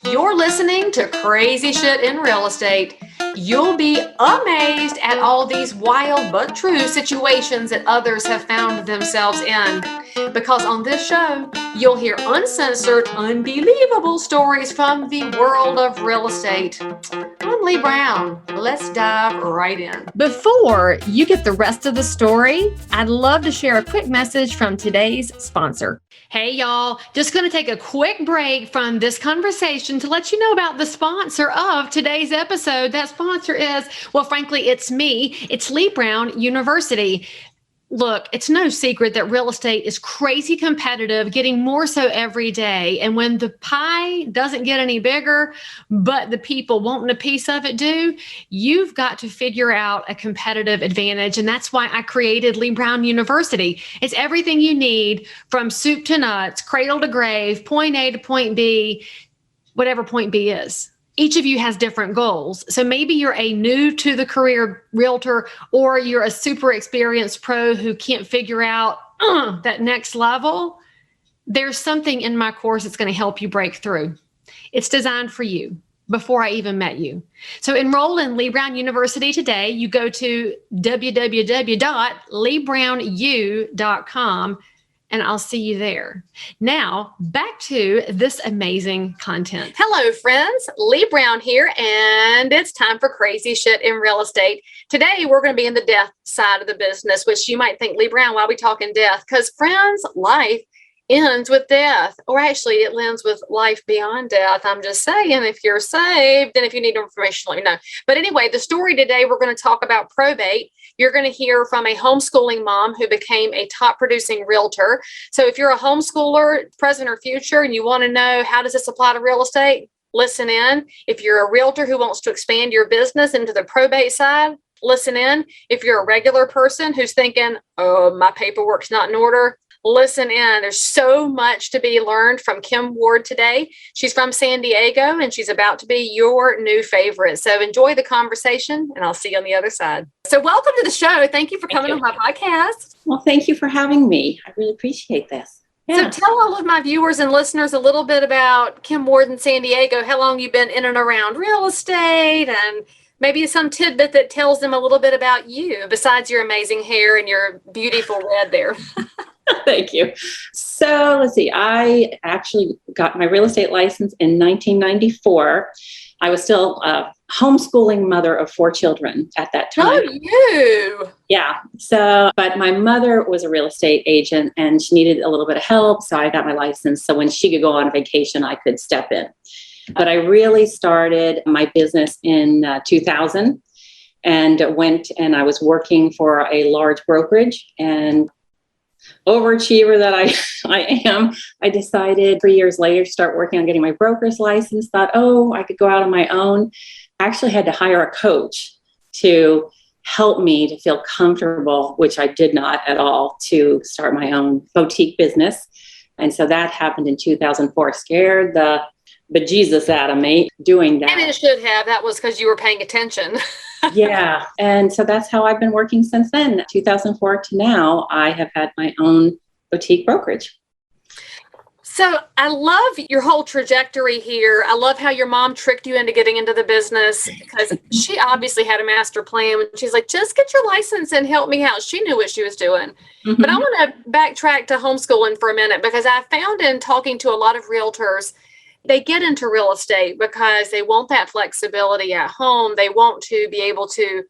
You're listening to Crazy Shit in Real Estate. You'll be amazed at all these wild but true situations that others have found themselves in. Because on this show, you'll hear uncensored, unbelievable stories from the world of real estate. I'm Leigh Brown. Let's dive right in. Before you get the rest of the story, I'd love to share a quick message from today's sponsor. Hey y'all, just going to take a quick break from this conversation to let you know about the sponsor of today's episode. That sponsor is, well, frankly, it's me. It's Leigh Brown University. Look, it's no secret that real estate is crazy competitive, getting more so every day. And when the pie doesn't get any bigger, but the people wanting a piece of it do, you've got to figure out a competitive advantage. And that's why I created Leigh Brown University. It's everything you need from soup to nuts, cradle to grave, point A to point B, whatever point B is. Each of you has different goals. So maybe you're a new to the career realtor, or you're a super experienced pro who can't figure out that next level. There's something in my course that's going to help you break through. It's designed for you before I even met you. So enroll in Leigh Brown University today. You go to www.leighbrownu.com. and I'll see you there. Now, back to this amazing content. Hello, friends. Leigh Brown here, and it's time for Crazy Shit in Real Estate. Today, we're going to be in the death side of the business, which you might think, Leigh Brown, why are we talking death? Because, friends, life ends with death, or actually it ends with life beyond death. I'm just saying, if you're saved, and if you need information, let me know. But anyway, the story today, we're going to talk about probate. You're going to hear from a homeschooling mom who became a top producing realtor. So if you're a homeschooler, present or future, and you want to know how does this apply to real estate, listen in. If you're a realtor who wants to expand your business into the probate side, listen in. If you're a regular person who's thinking, oh, my paperwork's not in order, listen in. There's so much to be learned from Kim Ward today. She's from San Diego, and she's about to be your new favorite. So enjoy the conversation, and I'll see you on the other side. So welcome to the show. Thank you for coming on my podcast. Well, thank you for having me. I really appreciate this. Yeah. So tell all of my viewers and listeners a little bit about Kim Ward in San Diego, how long you've been in and around real estate, and maybe some tidbit that tells them a little bit about you, besides your amazing hair and your beautiful red there. Thank you. So let's see. I actually got my real estate license in 1994. I was still a homeschooling mother of 4 children at that time. Oh, you? Yeah. So, but my mother was a real estate agent and she needed a little bit of help. So I got my license. So when she could go on vacation, I could step in. But I really started my business in 2000 and went and I was working for a large brokerage, and overachiever that I am, I decided 3 years later to start working on getting my broker's license. Thought, oh, I could go out on my own. I actually had to hire a coach to help me to feel comfortable, which I did not at all, to start my own boutique business. And so that happened in 2004. Scared the bejesus out of me doing that. And it should have. That was because you were paying attention. Yeah. And so that's how I've been working since then. 2004 to now, I have had my own boutique brokerage. So I love your whole trajectory here. I love how your mom tricked you into getting into the business, because she obviously had a master plan. She's like, just get your license and help me out. She knew what she was doing. Mm-hmm. But I want to backtrack to homeschooling for a minute, because I found in talking to a lot of realtors, they get into real estate because they want that flexibility at home. They want to be able to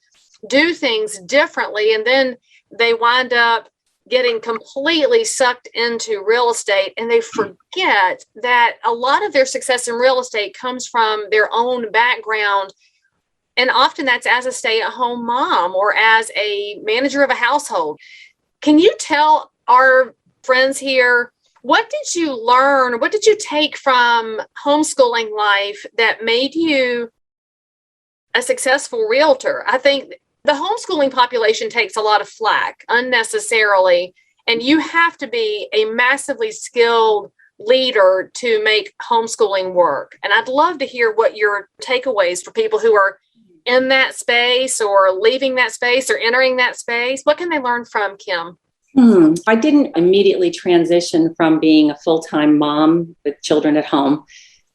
do things differently. And then they wind up getting completely sucked into real estate, and they forget that a lot of their success in real estate comes from their own background. And often that's as a stay-at-home mom or as a manager of a household. Can you tell our friends here, what did you learn? What did you take from homeschooling life that made you a successful realtor? I think the homeschooling population takes a lot of flack unnecessarily, and you have to be a massively skilled leader to make homeschooling work. And I'd love to hear what your takeaways for people who are in that space or leaving that space or entering that space. What can they learn from Kim? I didn't immediately transition from being a full-time mom with children at home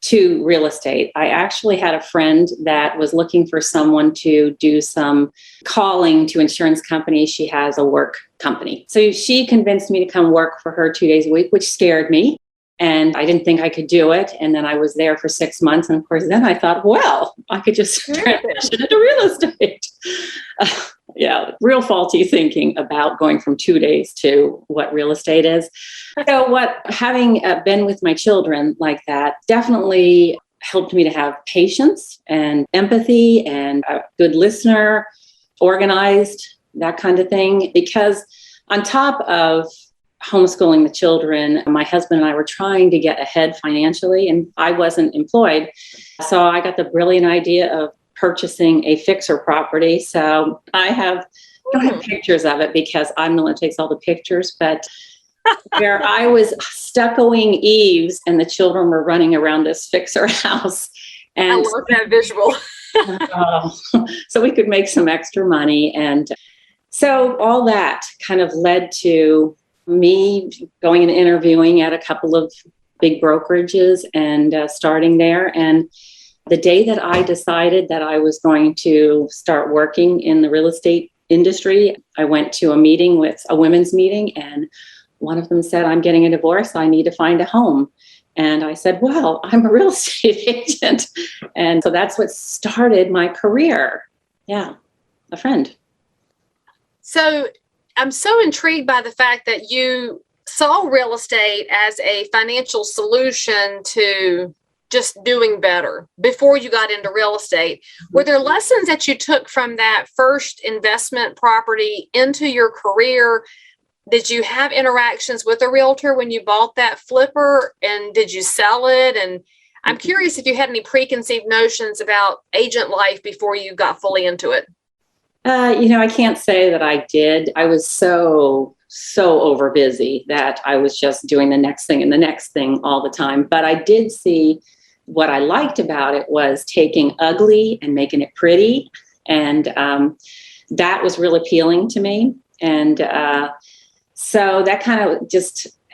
to real estate. I actually had a friend that was looking for someone to do some calling to insurance companies. She has a work company. So she convinced me to come work for her 2 days a week, which scared me. And I didn't think I could do it. And then I was there for 6 months. And of course, then I thought, well, I could just transition into real estate. Yeah, real faulty thinking about going from 2 days to what real estate is. So having been with my children like that definitely helped me to have patience and empathy and a good listener, organized, that kind of thing. Because on top of homeschooling the children, my husband and I were trying to get ahead financially, and I wasn't employed. So I got the brilliant idea of purchasing a fixer property. So I don't have pictures of it because I'm the one that takes all the pictures, but where I was stuccoing eaves and the children were running around this fixer house. And I love that visual. So we could make some extra money. And so all that kind of led to me going and interviewing at a couple of big brokerages and starting there. And the day that I decided that I was going to start working in the real estate industry, I went to a meeting with a women's meeting, and one of them said, "I'm getting a divorce. I need to find a home." And I said, "Well, I'm a real estate agent." And so that's what started my career. Yeah, a friend. So I'm so intrigued by the fact that you saw real estate as a financial solution to just doing better before you got into real estate. Were there lessons that you took from that first investment property into your career? Did you have interactions with a realtor when you bought that flipper, and did you sell it? And I'm curious if you had any preconceived notions about agent life before you got fully into it. I can't say that I did. I was so over busy that I was just doing the next thing and the next thing all the time. But I did see what I liked about it was taking ugly and making it pretty. And that was real appealing to me. And so that kind of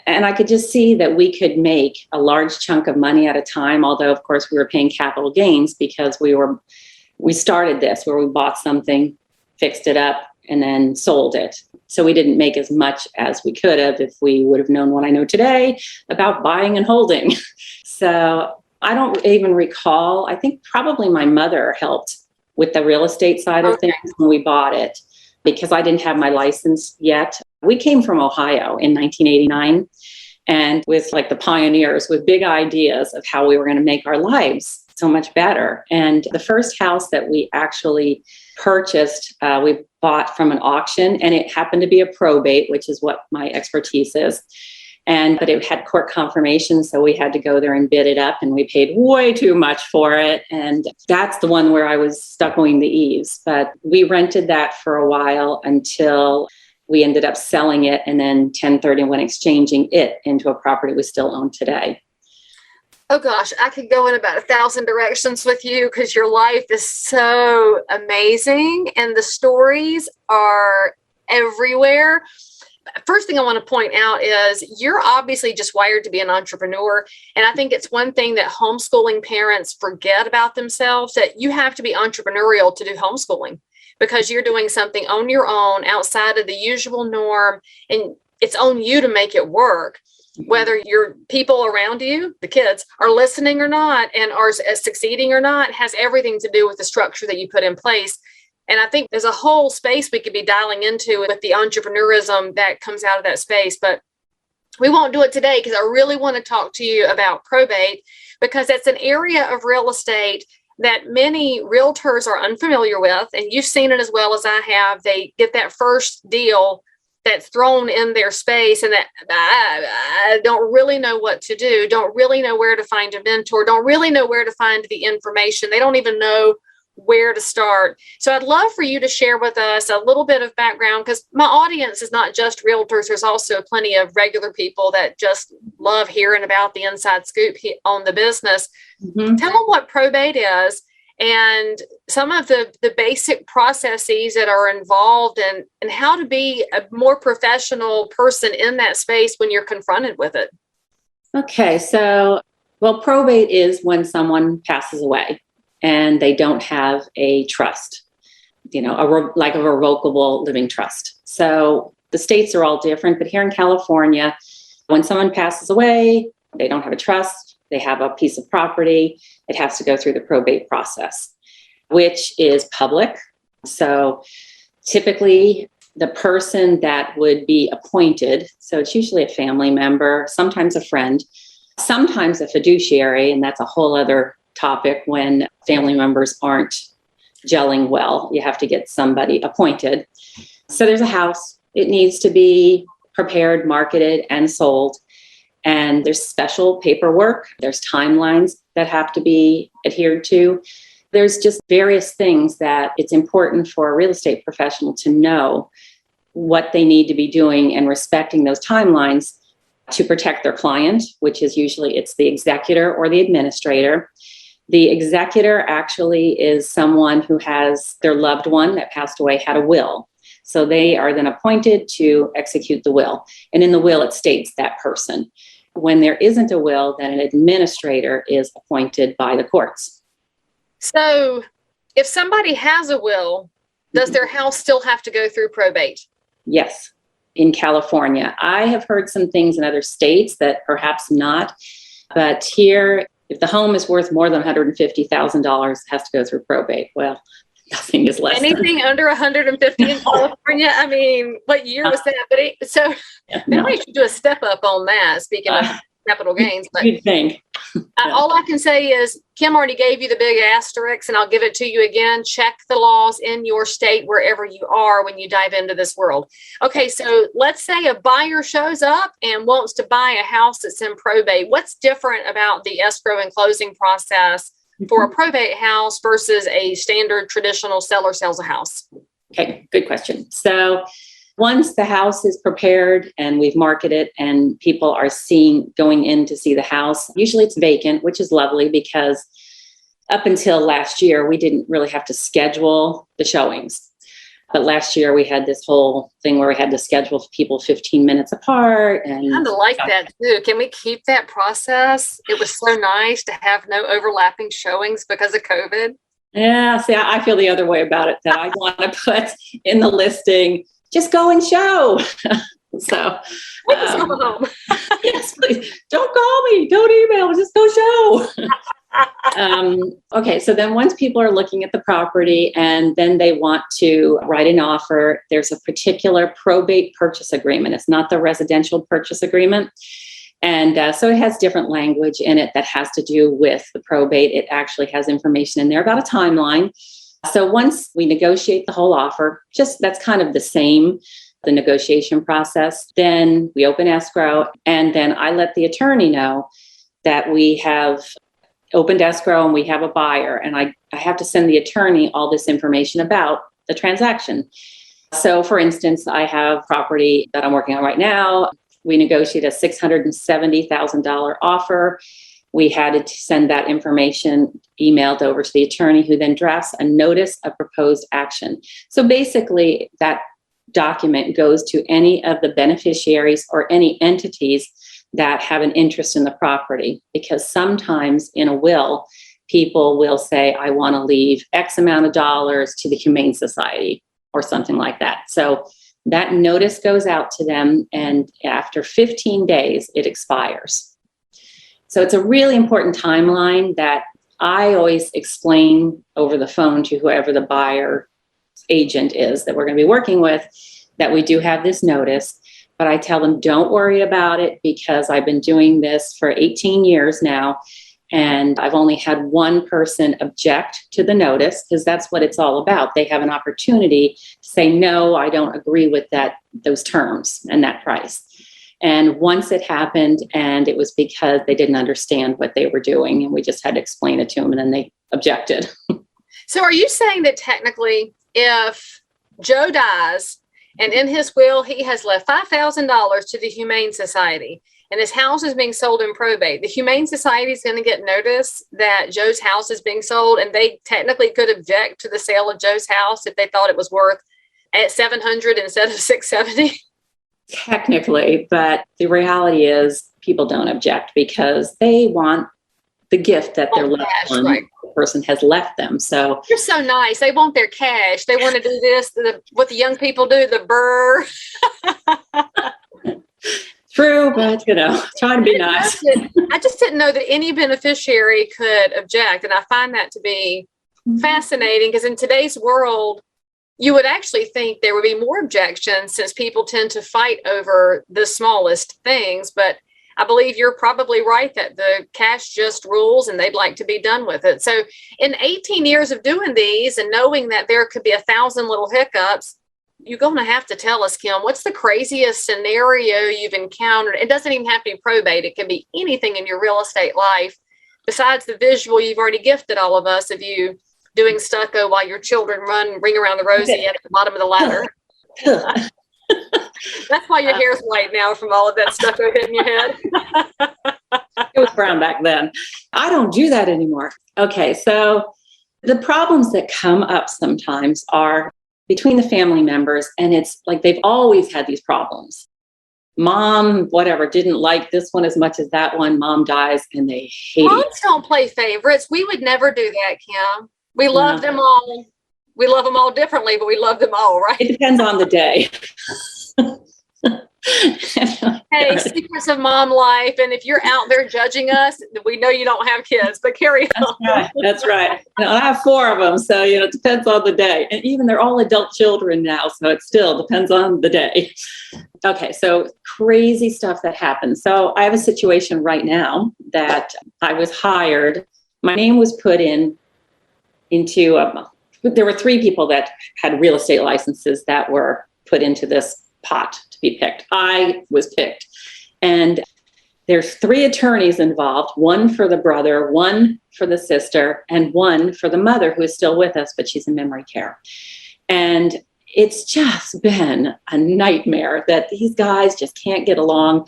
and I could just see that we could make a large chunk of money at a time. Although, of course, we were paying capital gains because we started this where we bought something, fixed it up, and then sold it. So we didn't make as much as we could have if we would have known what I know today about buying and holding. So I don't even recall. I think probably my mother helped with the real estate side of things when we bought it because I didn't have my license yet. We came from Ohio in 1989 and with like the pioneers with big ideas of how we were going to make our lives so much better. And the first house that we actually purchased, we bought from an auction, and it happened to be a probate, which is what my expertise is. But it had court confirmation, so we had to go there and bid it up, and we paid way too much for it. And that's the one where I was stuccoing the eaves. But we rented that for a while until we ended up selling it, and then 1031 exchanging it into a property we still own today. Oh gosh, I could go in about 1,000 directions with you because your life is so amazing and the stories are everywhere. First thing I want to point out is you're obviously just wired to be an entrepreneur. And I think it's one thing that homeschooling parents forget about themselves, that you have to be entrepreneurial to do homeschooling because you're doing something on your own outside of the usual norm, and it's on you to make it work. Whether your people around you, the kids, are listening or not and are succeeding or not has everything to do with the structure that you put in place. And I think there's a whole space we could be dialing into with the entrepreneurism that comes out of that space. But we won't do it today because I really want to talk to you about probate because it's an area of real estate that many realtors are unfamiliar with. And you've seen it as well as I have. They get that first deal that's thrown in their space and that I don't really know what to do, don't really know where to find a mentor, don't really know where to find the information. They don't even know where to start. So I'd love for you to share with us a little bit of background because my audience is not just realtors. There's also plenty of regular people that just love hearing about the inside scoop on the business. Mm-hmm. Tell them what probate is and some of the basic processes that are involved and how to be a more professional person in that space when you're confronted with it. Okay, so Well, probate is when someone passes away and they don't have a trust, like a revocable living trust. So the states are all different, but here in California, when someone passes away, they don't have a trust, they have a piece of property, it has to go through the probate process, which is public. So typically the person that would be appointed, so it's usually a family member, sometimes a friend, sometimes a fiduciary, and that's a whole other topic when family members aren't gelling well. You have to get somebody appointed. So there's a house. It needs to be prepared, marketed, and sold. And there's special paperwork. There's timelines that have to be adhered to. There's just various things that it's important for a real estate professional to know what they need to be doing and respecting those timelines to protect their client, which is usually it's the executor or the administrator. The executor actually is someone who has their loved one that passed away had a will. So they are then appointed to execute the will. And in the will, it states that person. When there isn't a will, then an administrator is appointed by the courts. So if somebody has a will, does their house still have to go through probate? Yes, in California. I have heard some things in other states that perhaps not. But here, if the home is worth more than $150,000, it has to go through probate. Well, nothing is less. Anything under 150 in California? I mean, what year was that? But maybe should do a step up on that. Speaking of capital gains, but you'd think. All I can say is Kim already gave you the big asterisk, and I'll give it to you again. Check the laws in your state wherever you are when you dive into this world. Okay, so let's say a buyer shows up and wants to buy a house that's in probate. What's different about the escrow and closing process for a probate house versus a standard traditional seller sells a house? Okay, good question. So once the house is prepared and we've marketed and people are going in to see the house, usually it's vacant, which is lovely because up until last year, we didn't really have to schedule the showings. But last year we had this whole thing where we had to schedule people 15 minutes apart. And I kind of like that too. Can we keep that process? It was so nice to have no overlapping showings because of COVID. Yeah, see, I feel the other way about it, that I want to put in the listing, just go and show. So, yes, please don't call me, don't email, just go show. Okay, so then once people are looking at the property and then they want to write an offer, there's a particular probate purchase agreement. It's not the residential purchase agreement. And so it has different language in it that has to do with the probate. It actually has information in there about a timeline. So once we negotiate the whole offer, that's kind of the same, the negotiation process, then we open escrow, and then I let the attorney know that we have opened escrow and we have a buyer, and I have to send the attorney all this information about the transaction. So for instance, I have property that I'm working on right now. We negotiated a $670,000 offer. We had to send that information emailed over to the attorney, who then drafts a notice of proposed action. So basically, that document goes to any of the beneficiaries or any entities that have an interest in the property, because sometimes in a will, people will say, I want to leave X amount of dollars to the Humane Society or something like that. So that notice goes out to them, and after 15 days, it expires. So it's a really important timeline that I always explain over the phone to whoever the buyer agent is that we're going to be working with, that we do have this notice. But I tell them, don't worry about it, because I've been doing this for 18 years now, and I've only had one person object to the notice, because that's what it's all about. They have an opportunity to say, no, I don't agree with those terms and that price. And once it happened, and it was because they didn't understand what they were doing, and we just had to explain it to them, and then they objected. So are you saying that technically, if Joe dies and in his will he has left $5,000 to the Humane Society, and his house is being sold in probate, the Humane Society is going to get notice that Joe's house is being sold, and they technically could object to the sale of Joe's house if they thought it was worth at $700 instead of $670? Technically, but the reality is people don't object because they want the gift that their loved cash, one, right. the person has left them. So You're so nice. They want their cash. They want to do this, what the young people do, the burr. true, but trying to be nice. I just didn't know that any beneficiary could object. And I find that to be fascinating, because in today's world, you would actually think there would be more objections, since people tend to fight over the smallest things. But I believe you're probably right that the cash just rules and they'd like to be done with it. So in 18 years of doing these and knowing that there could be 1,000 little hiccups, you're going to have to tell us, Kim, what's the craziest scenario you've encountered? It doesn't even have to be probate. It can be anything in your real estate life. Besides the visual, you've already gifted all of us of you doing stucco while your children ring around the rosy at the bottom of the ladder. That's why your hair's white now from all of that stucco hitting your head. It was brown back then. I don't do that anymore. Okay, so the problems that come up sometimes are between the family members, and it's like they've always had these problems. Mom, whatever, didn't like this one as much as that one. Mom dies and they hate it. Moms don't play favorites. We would never do that, Kim. We love them all. We love them all differently, but we love them all, right? It depends on the day. Hey, secrets of mom life. And if you're out there judging us, we know you don't have kids, but carry on. That's right. I have 4 of them. So, it depends on the day. And even they're all adult children now. So it still depends on the day. Okay. So crazy stuff that happens. So I have a situation right now that I was hired. My name was put into there were 3 people that had real estate licenses that were put into this pot to be picked. I was picked. And there's 3 attorneys involved, 1 for the brother, 1 for the sister, and 1 for the mother, who is still with us, but she's in memory care. And it's just been a nightmare that these guys just can't get along.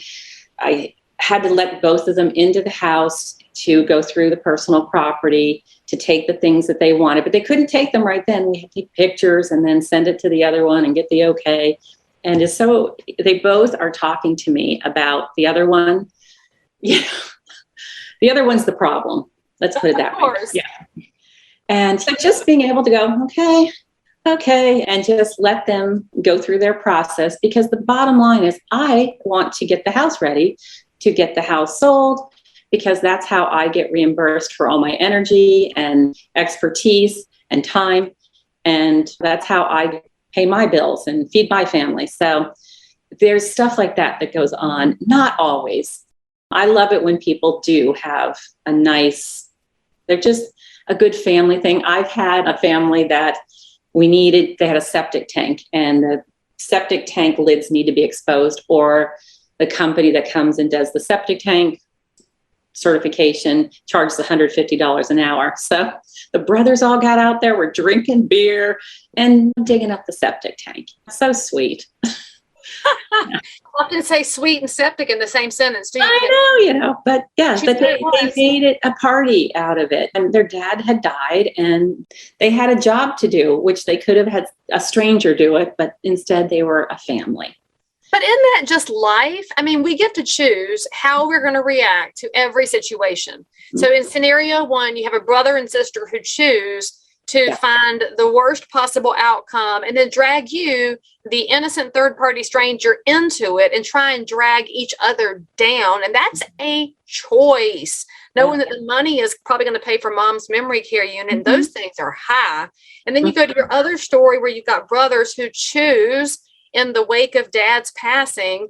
I had to let both of them into the house to go through the personal property, to take the things that they wanted, but they couldn't take them right then. We had to take pictures and then send it to the other one and get the okay. And so they both are talking to me about the other one. Yeah, the other one's the problem. Let's put it that way. Yeah. And so just being able to go, okay, and just let them go through their process, because the bottom line is I want to get the house ready, to get the house sold, because that's how I get reimbursed for all my energy and expertise and time. And that's how I pay my bills and feed my family. So there's stuff like that that goes on. Not always. I love it when people do have they're just a good family thing. I've had a family that they had a septic tank, and the septic tank lids need to be exposed, or the company that comes and does the septic tank certification charges $150 an hour. So the brothers all got out there, were drinking beer and digging up the septic tank. So sweet. Often say sweet and septic in the same sentence, do you? I know, but yeah, but they made it a party out of it. And their dad had died, and they had a job to do, which they could have had a stranger do it, but instead they were a family. But isn't that just life? I mean, we get to choose how we're going to react to every situation. Mm-hmm. So in scenario 1, you have a brother and sister who choose to find the worst possible outcome and then drag you, the innocent third-party stranger, into it and try and drag each other down. And that's a choice, knowing that the money is probably going to pay for mom's memory care unit. And those things are high. And then you go to your other story where you've got brothers who choose, in the wake of dad's passing,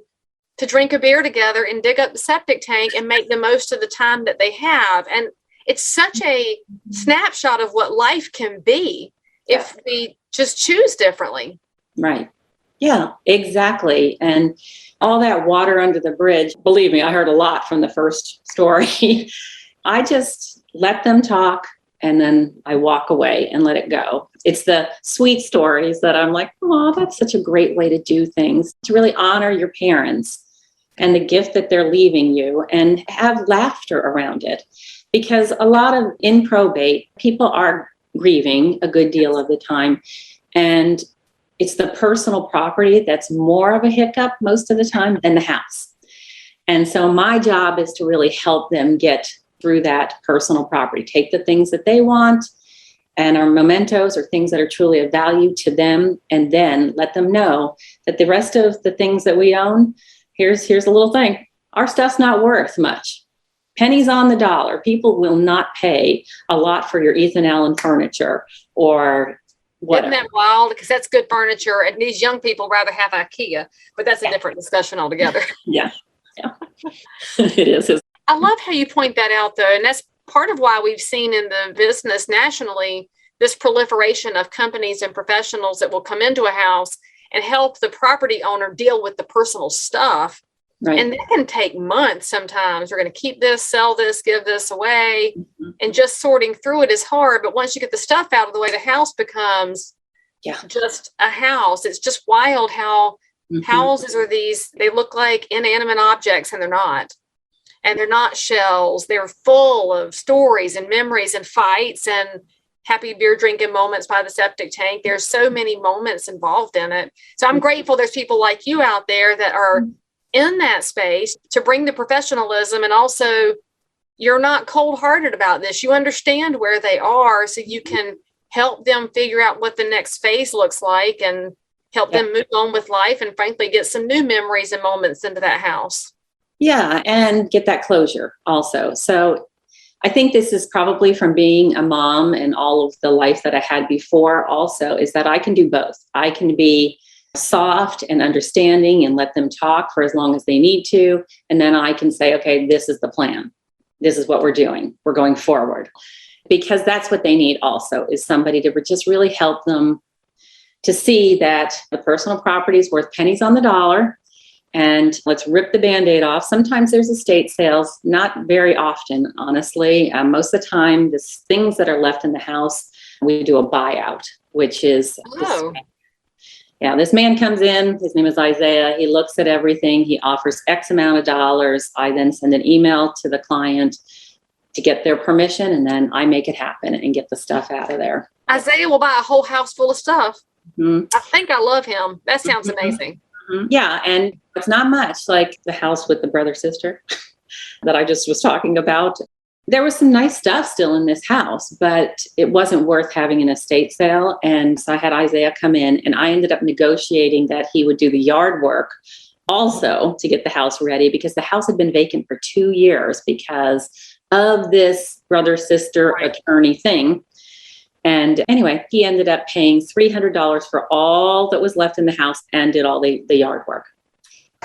to drink a beer together and dig up the septic tank and make the most of the time that they have. And it's such a snapshot of what life can be if we just choose differently. Right. Yeah, exactly. And all that water under the bridge, believe me, I heard a lot from the first story. I just let them talk, and then I walk away and let it go. It's the sweet stories that I'm like, oh, that's such a great way to do things, to really honor your parents and the gift that they're leaving you, and have laughter around it. Because a lot of, in probate, people are grieving a good deal of the time. And it's the personal property that's more of a hiccup most of the time than the house. And so my job is to really help them get through that personal property. Take the things that they want and are mementos or things that are truly of value to them, and then let them know that the rest of the things that we own, here's a little thing. Our stuff's not worth much. Pennies on the dollar. People will not pay a lot for your Ethan Allen furniture or whatever. Isn't that wild? Because that's good furniture, and these young people rather have IKEA, but that's a different discussion altogether. Yeah. It is. I love how you point that out, though, and that's part of why we've seen in the business nationally this proliferation of companies and professionals that will come into a house and help the property owner deal with the personal stuff. Right. And that can take months sometimes. We're going to keep this, sell this, give this away. Mm-hmm. And just sorting through it is hard. But once you get the stuff out of the way, the house becomes just a house. It's just wild how houses are these, they look like inanimate objects, and they're not. And they're not shells. They're full of stories and memories and fights and happy beer drinking moments by the septic tank. There's so many moments involved in it. So I'm grateful there's people like you out there that are in that space to bring the professionalism, and also you're not cold-hearted about this. You understand where they are, so you can help them figure out what the next phase looks like and help them move on with life, and frankly get some new memories and moments into that house. Yeah, and get that closure also. So I think this is probably from being a mom and all of the life that I had before also, is that I can do both. I can be soft and understanding and let them talk for as long as they need to. And then I can say, okay, this is the plan. This is what we're doing. We're going forward. Because that's what they need also, is somebody to just really help them to see that the personal property is worth pennies on the dollar. And let's rip the Band-Aid off. Sometimes there's estate sales, not very often, honestly. Most of the time, the things that are left in the house, we do a buyout, which is, this man comes in, his name is Isaiah. He looks at everything. He offers X amount of dollars. I then send an email to the client to get their permission, and then I make it happen and get the stuff out of there. Isaiah will buy a whole house full of stuff. Mm-hmm. I think I love him. That sounds amazing. Mm-hmm. Yeah, and it's not much like the house with the brother-sister that I just was talking about. There was some nice stuff still in this house, but it wasn't worth having an estate sale. And so I had Isaiah come in, and I ended up negotiating that he would do the yard work also to get the house ready, because the house had been vacant for 2 years because of this brother-sister attorney thing. And anyway, he ended up paying $300 for all that was left in the house and did all the yard work.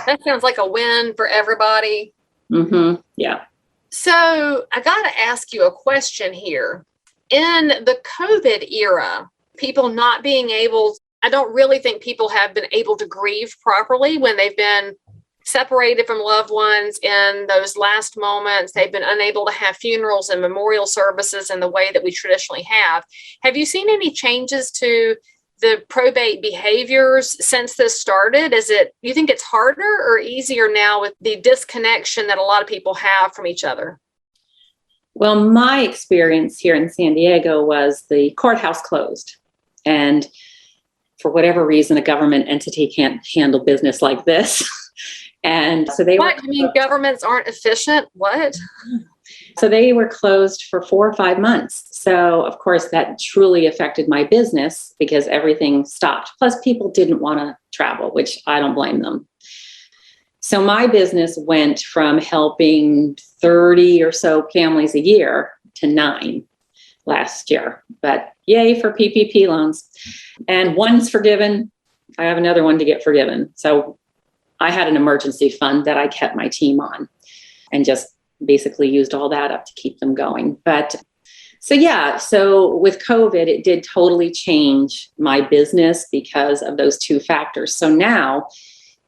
That sounds like a win for everybody. Mm-hmm. Yeah. So I got to ask you a question here. In the COVID era, people not being able, I don't really think people have been able to grieve properly when they've been separated from loved ones in those last moments. They've been unable to have funerals and memorial services in the way that we traditionally have. Have you seen any changes to the probate behaviors since this started? You think it's harder or easier now with the disconnection that a lot of people have from each other? Well, my experience here in San Diego was the courthouse closed. And for whatever reason, a government entity can't handle business like this. And so What? You mean governments aren't efficient? What? So they were closed for 4 or 5 months. So of course that truly affected my business because everything stopped. Plus people didn't want to travel, which I don't blame them. So my business went from helping 30 or so families a year to 9 last year. But yay for PPP loans. And one's forgiven. I have another one to get forgiven. So I had an emergency fund that I kept my team on and just basically used all that up to keep them going. But so with COVID, it did totally change my business because of those 2 factors. So now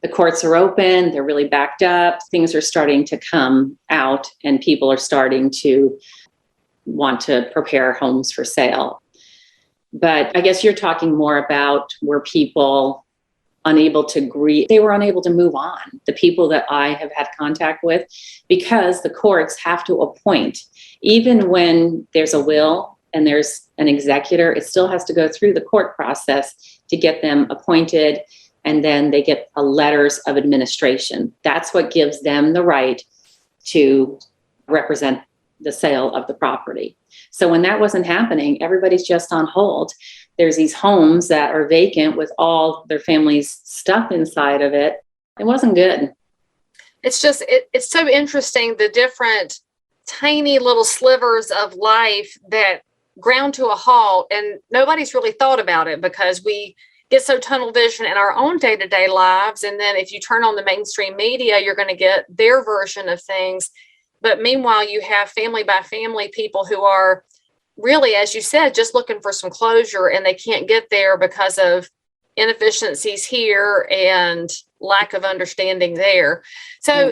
the courts are open, they're really backed up, things are starting to come out, and people are starting to want to prepare homes for sale. But I guess you're talking more about where people unable to grieve. They were unable to move on. The people that I have had contact with, because the courts have to appoint, even when there's a will and there's an executor, it still has to go through the court process to get them appointed. And then they get letters of administration. That's what gives them the right to represent the sale of the property. So when that wasn't happening, everybody's just on hold. There's these homes that are vacant with all their family's stuff inside of it. It wasn't good. It's just, it's so interesting, the different tiny little slivers of life that ground to a halt, and nobody's really thought about it because we get so tunnel vision in our own day-to-day lives. And then if you turn on the mainstream media, you're going to get their version of things. But meanwhile, you have family by family people who are really, as you said, just looking for some closure, and they can't get there because of inefficiencies here and lack of understanding there. So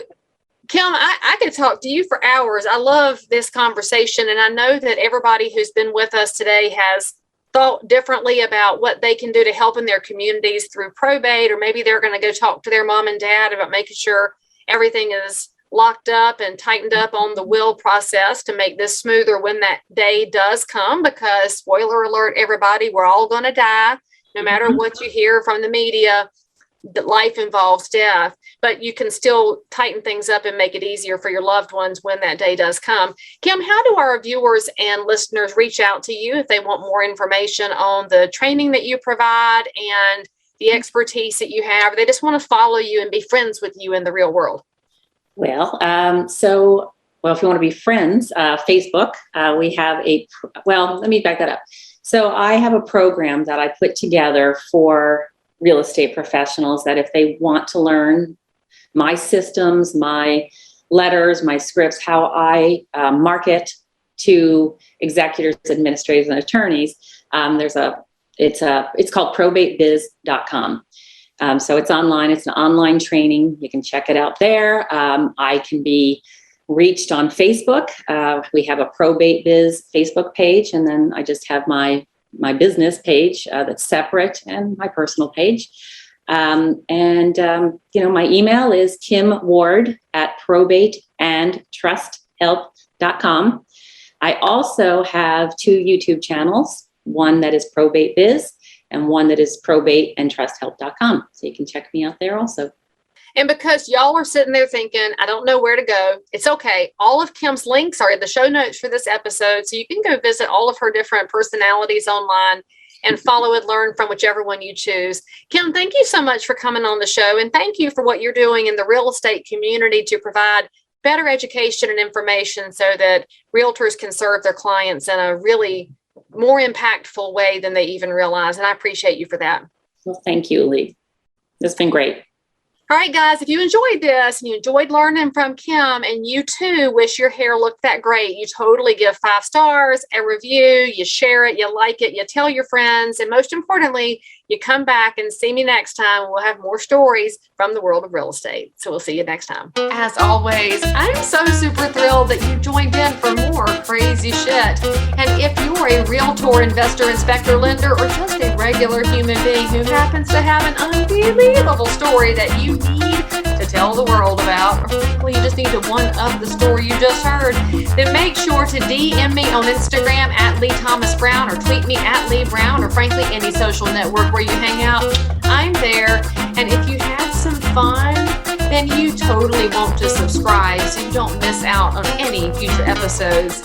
Kim, I could talk to you for hours. I love this conversation. And I know that everybody who's been with us today has thought differently about what they can do to help in their communities through probate, or maybe they're going to go talk to their mom and dad about making sure everything is locked up and tightened up on the will process to make this smoother when that day does come. Because spoiler alert, everybody, we're all going to die. No matter what you hear from the media, that life involves death, but you can still tighten things up and make it easier for your loved ones when that day does come. Kim, how do our viewers and listeners reach out to you if they want more information on the training that you provide and the expertise that you have? They just want to follow you and be friends with you in the real world. Well, if you want to be friends, Facebook, we have let me back that up. So I have a program that I put together for real estate professionals that if they want to learn my systems, my letters, my scripts, how I market to executors, administrators, and attorneys, it's called probatebiz.com. So it's online. It's an online training. You can check it out there. I can be reached on Facebook. We have a Probate Biz Facebook page, and then I just have my business page that's separate, and my personal page. My email is kimward@probateandtrusthelp.com. I also have 2 YouTube channels, one that is Probate Biz and one that is probateandtrusthelp.com. So you can check me out there also. And because y'all are sitting there thinking, I don't know where to go, it's okay. All of Kim's links are in the show notes for this episode. So you can go visit all of her different personalities online and follow and learn from whichever one you choose. Kim, thank you so much for coming on the show. And thank you for what you're doing in the real estate community to provide better education and information so that realtors can serve their clients in a really more impactful way than they even realize. And I appreciate you for that. Well, thank you, Leigh. It's been great. All right, guys, if you enjoyed this and you enjoyed learning from Kim and you too wish your hair looked that great, you totally give 5 stars, a review, you share it, you like it, you tell your friends, and most importantly, you come back and see me next time. We'll have more stories from the world of real estate. So we'll see you next time. As always, I'm so super thrilled that you joined in for more crazy shit. And if you're a realtor, investor, inspector, lender, or just a regular human being who happens to have an unbelievable story that you need to tell the world about, or well, you just need to one-up the story you just heard, then make sure to DM me on Instagram @LeightThomasBrown, or tweet me @LeightBrown, or frankly any social network where you hang out. I'm there. And if you had some fun, then you totally want to subscribe so you don't miss out on any future episodes.